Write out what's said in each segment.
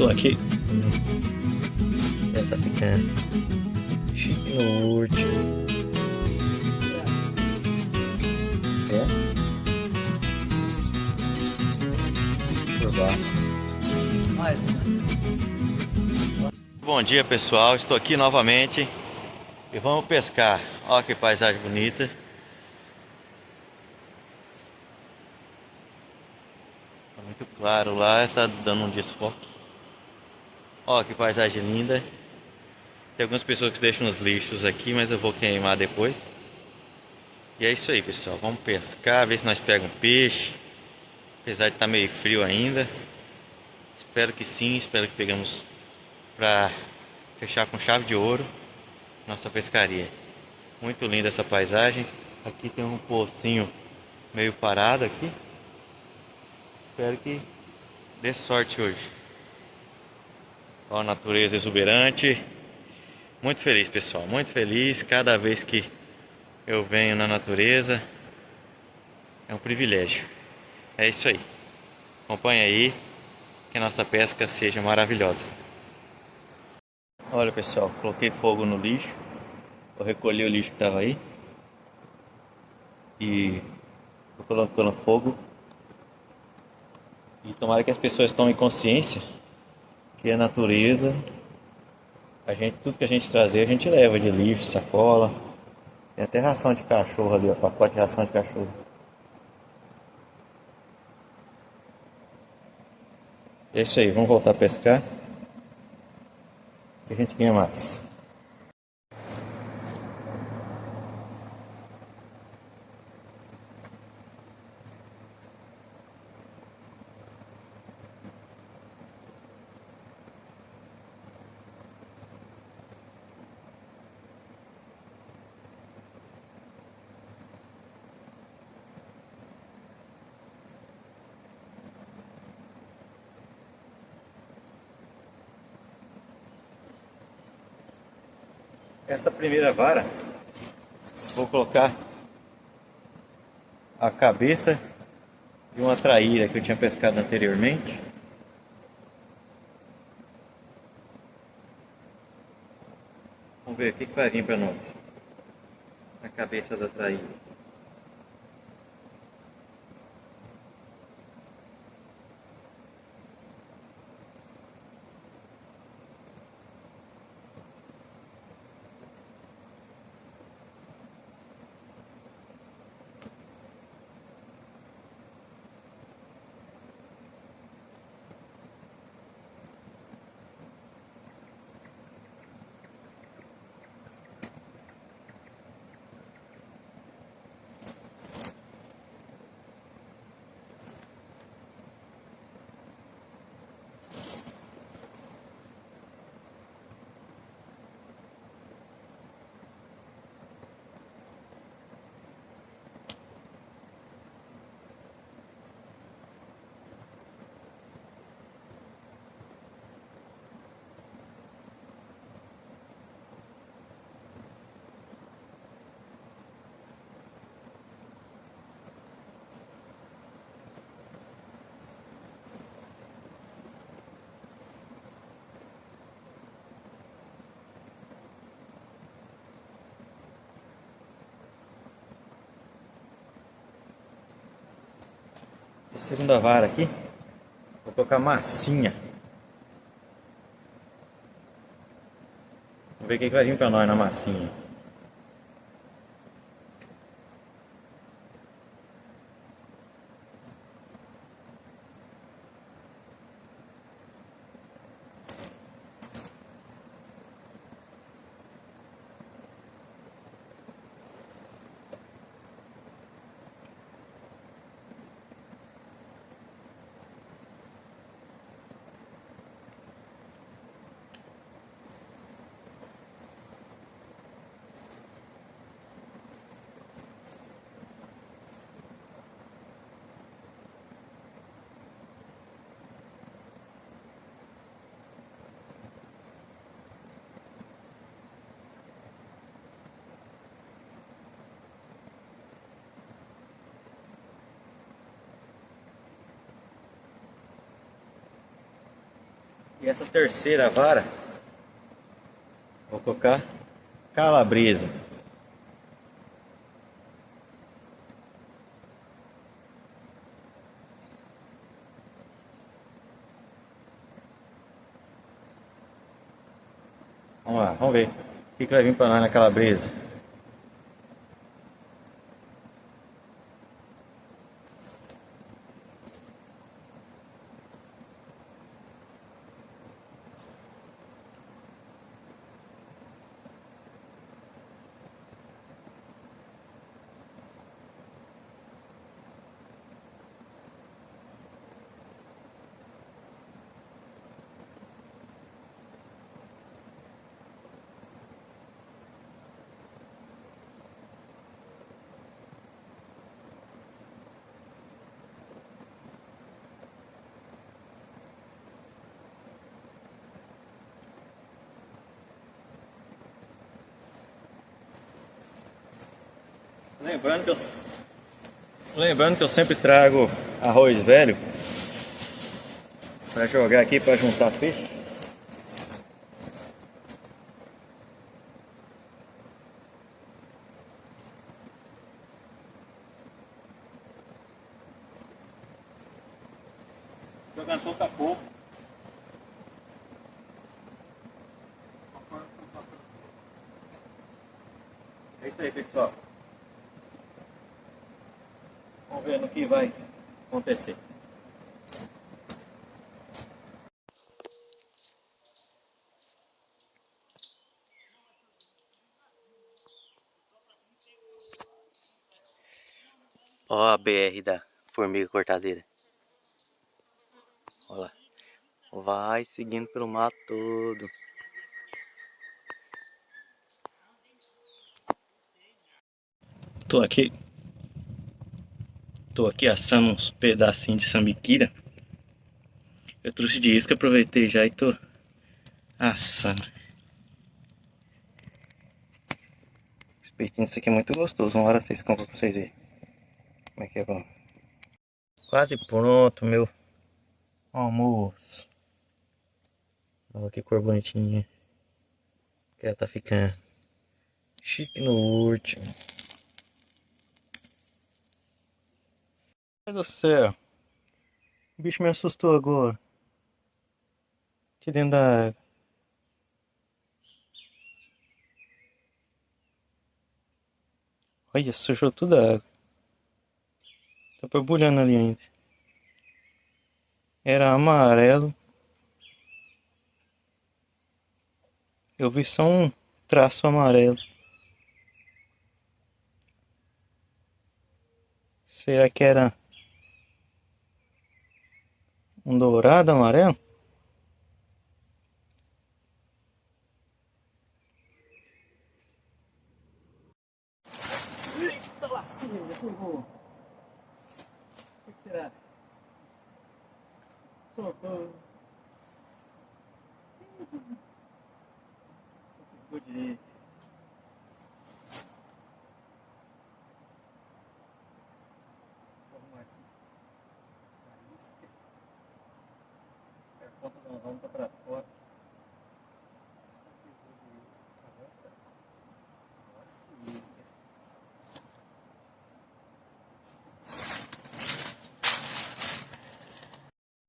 Tô aqui. Tá ficando chique no último. É? Por baixo. Bom dia, pessoal. Estou aqui novamente e vamos pescar. Olha que paisagem bonita. Tá muito claro lá, está dando um desfoque. Olha que paisagem linda. Tem algumas pessoas que deixam os lixos aqui, mas eu vou queimar depois. E é isso aí, pessoal. Vamos pescar, ver se nós pegamos um peixe. Apesar de estar meio frio ainda. Espero que sim, espero que pegamos para fechar com chave de ouro nossa pescaria. Muito linda essa paisagem. Aqui tem um pocinho meio parado aqui. Espero que dê sorte hoje. Ó, a natureza exuberante. Muito feliz, pessoal, muito feliz. Cada vez que eu venho na natureza é um privilégio. É isso aí. Acompanha aí, que a nossa pesca seja maravilhosa. Olha, pessoal, coloquei fogo no lixo. Vou recolher o lixo que estava aí e tô colocando fogo. E tomara que as pessoas tomem consciência que a natureza, tudo que a gente trazer, a gente leva de lixo, sacola. Tem até ração de cachorro ali, ó, pacote de ração de cachorro. É isso aí, vamos voltar a pescar, que a gente ganha mais. Essa primeira vara, vou colocar a cabeça de uma traíra que eu tinha pescado anteriormente. Vamos ver o que vai vir para nós. A cabeça da traíra. Segunda vara aqui, vou colocar massinha. Vamos ver o que vai vir para nós na massinha. E essa terceira vara, vou colocar calabresa. Vamos lá, vamos ver o que vai vir para nós na calabresa. Lembrando que eu sempre trago arroz velho para jogar aqui para juntar peixe. Jogando pouco a pouco. É isso aí, pessoal. Vamos ver no que vai acontecer. Ó a BR da formiga cortadeira. Olha lá. Vai seguindo pelo mato todo. Tô aqui assando uns pedacinhos de sambiquira. Eu trouxe de isca, aproveitei já e tô assando. Espetinho, isso aqui é muito gostoso. Uma hora vocês compram pra vocês verem como é que é bom. Quase pronto, meu almoço. Olha que cor bonitinha. Que ela tá ficando chique no último. Meu Deus do céu. O bicho me assustou agora. Aqui dentro da água. Olha, sujou toda a água. Tá borbulhando ali ainda. Era amarelo. Eu vi só um traço amarelo. Será que era um dourado amarelo? Eita lasqueira, socorro. O que será? Socorro. Ficou direito. Vou arrumar aqui. A ponta da vara tá pra fora.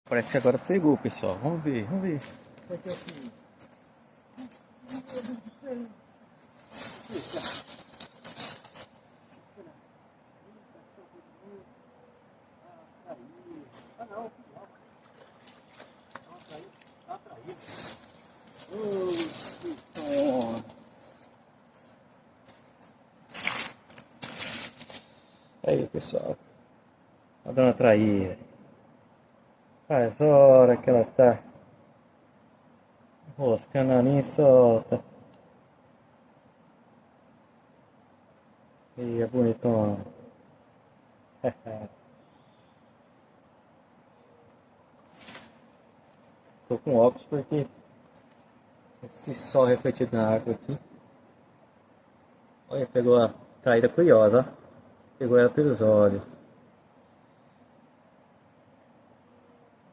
Parece que agora pegou, pessoal. Vamos ver, vamos ver. Aí, pessoal. A dona Traíra. Faz hora que ela tá roscando ali e solta. E é bonitona. Tô com óculos porque esse sol refletido na água aqui. Olha, pegou a traíra curiosa, ó. Pegou ela pelos olhos.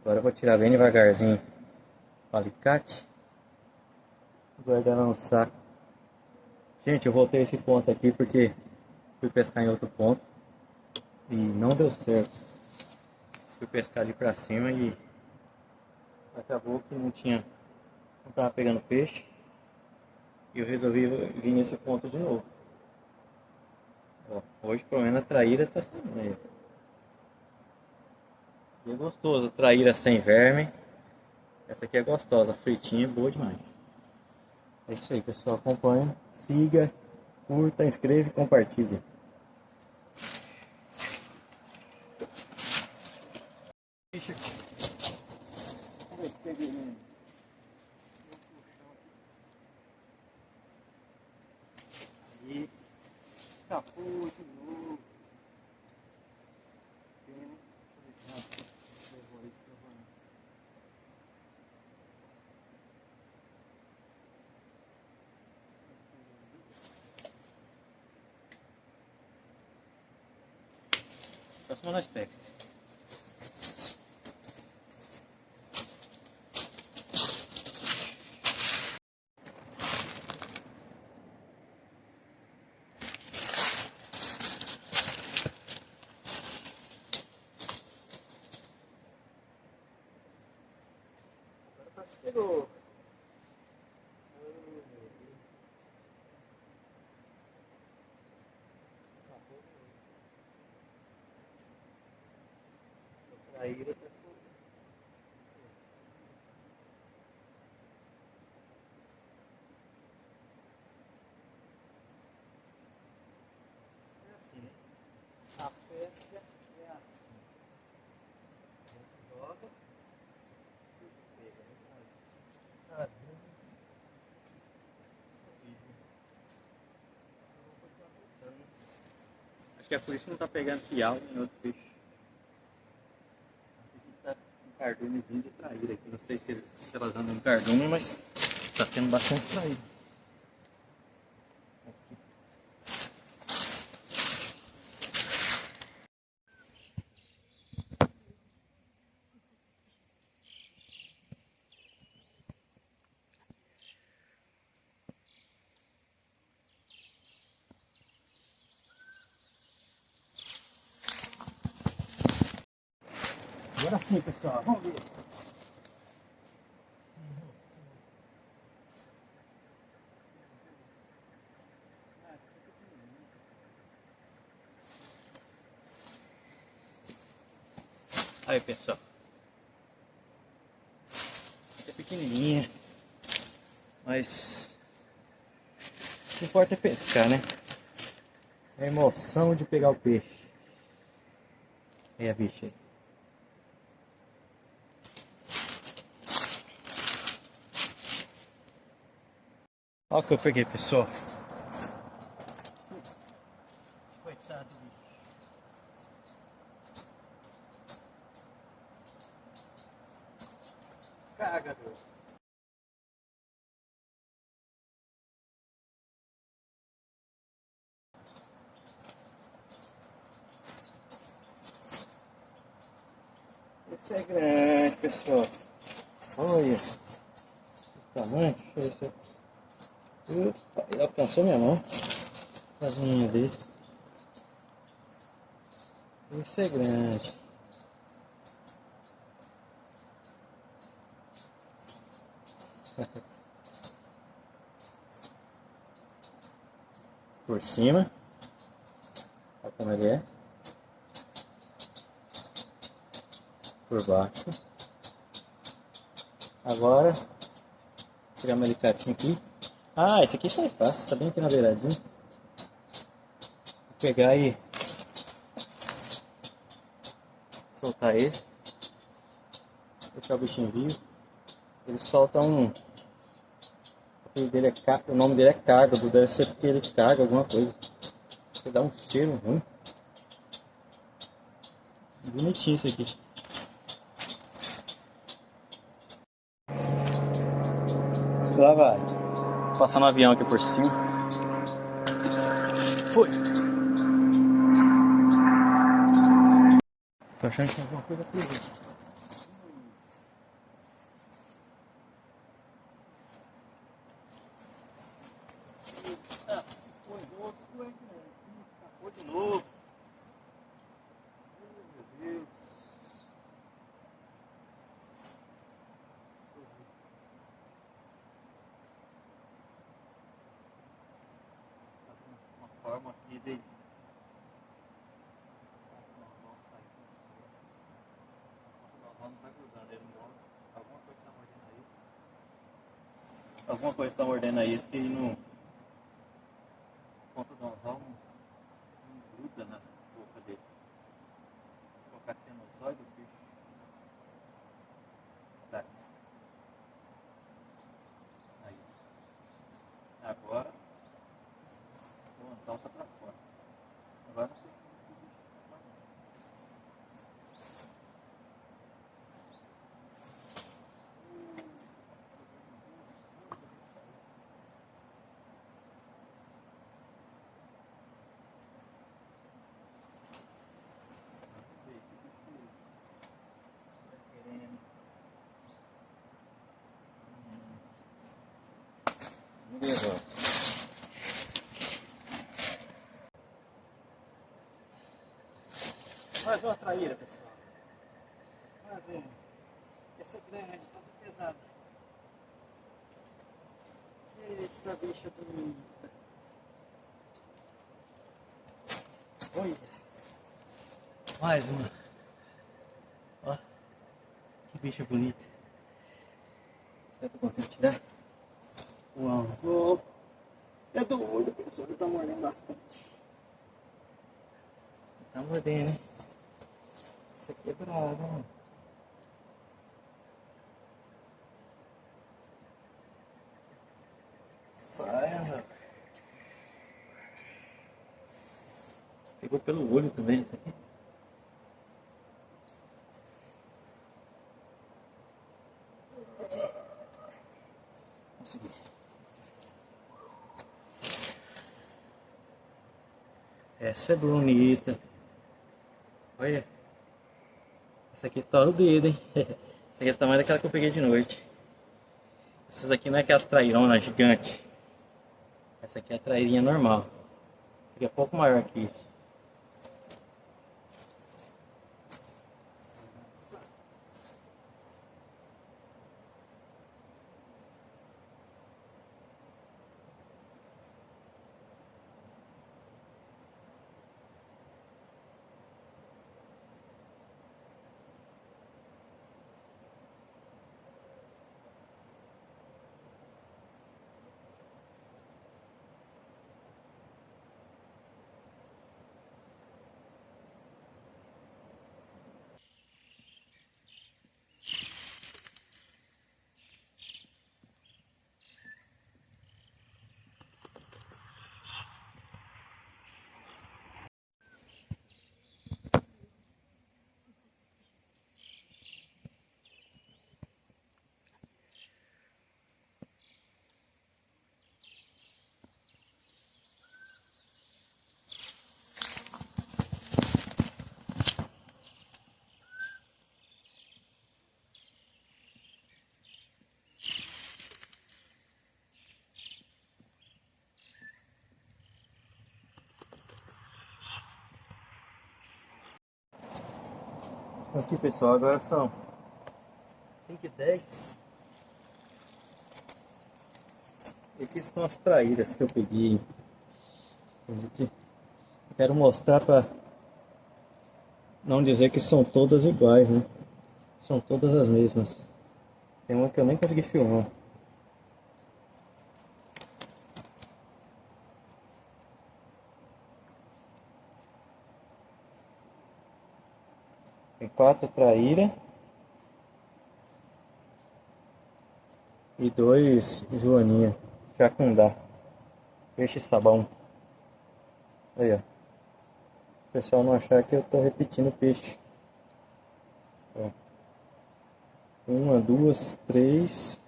Agora eu vou tirar bem devagarzinho com alicate. Guardar ela no saco. Gente, eu voltei esse ponto aqui porque fui pescar em outro ponto e não deu certo. Fui pescar ali pra cima e acabou que não tava pegando peixe. E eu resolvi vir nesse ponto de novo. Ó, hoje pelo menos a traíra tá saindo aí. E é gostoso, traíra sem verme. Essa aqui é gostosa, fritinha, boa demais. É isso aí, pessoal. Acompanha, siga, curta, inscreva e compartilhe. Aí, escapou de novo. Pena. Levou isso pra banho. Próximo nós pega. Pegou. Essa traíra tá com... É assim, né? A pesca é assim. A gente joga e pega, né? Mas, às vezes, é horrível. Eu vou continuar voltando. Acho que é por isso que não tá pegando fial em outro peixe. Esse aqui tá um cardumezinho de traíra aqui. Não sei se elas andam em cardume, mas tá tendo bastante traíra. Aqui. Agora sim, pessoal, vamos ver. Aí, pessoal. É pequenininha, mas o que importa é pescar, né? É a emoção de pegar o peixe. Aí a bicha aí. Olha o que eu peguei, pessoal. Coitado do bicho. Cagador. Esse é grande, pessoal. Olha o tamanho. Deixa eu ver se eu... Opa, ele alcançou minha mão. Casinha dele. Esse é grande. Por cima. Olha como ele é. Por baixo. Agora, vou pegar meu alicatinho aqui. Ah, esse aqui sai fácil, tá bem aqui na beiradinha. Vou pegar e soltar ele. Deixar o bichinho vivo. Ele solta um... O nome dele é cágado, deve ser porque ele caga alguma coisa. Porque dá um cheiro ruim. Bonitinho isso aqui. Lá vai. Passando um avião aqui por cima. Foi. Tô achando que tem alguma coisa por aí. forma aqui de... Não tá grudando, ele morde. Alguma coisa está mordendo a isca e não... Ponta do anzol não gruda na boca dele. Vou colocar aqui no zóio do bicho. Da isca. Aí. Agora o anzol tá pra fora. Agora não tem como esse bicho escapar não. Beleza. Mais uma traíra, pessoal. Mais uma. Essa grande, toda pesada. Eita, bicha bonita. Olha. Mais uma. Ó. Que bicha bonita. Será que eu consigo tirar? O anzol. É do olho, pessoal. Ele tá mordendo bastante. Tá mordendo, hein? Essa aqui é brava, mano. Sai, mano. Pegou pelo olho também, essa aqui. Consegui. Essa é bonita. Olha. Essa aqui tá o dedo, hein? Essa aqui é o tamanho daquela que eu peguei de noite. Essas aqui não é aquelas traironas gigantes. Essa aqui é a trairinha normal. Aqui é um pouco maior que isso. Aqui, pessoal, agora são 5h10. E aqui estão as traíras que eu peguei. Eu quero mostrar para não dizer que são todas iguais, né? São todas as mesmas. Tem uma que eu nem consegui filmar. Tem 4 traíras e 2 joaninha, jacundá, peixe sabão. Aí, ó. O pessoal não achar que eu tô repetindo peixe. Ó. 1, 2, 3,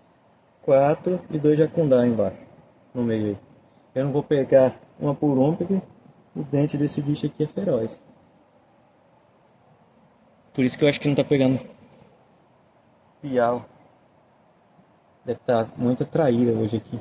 4 e 2 jacundá embaixo, no meio aí. Eu não vou pegar uma por uma porque o dente desse bicho aqui é feroz. Por isso que eu acho que não tá pegando piau. Deve estar muita traíra hoje aqui.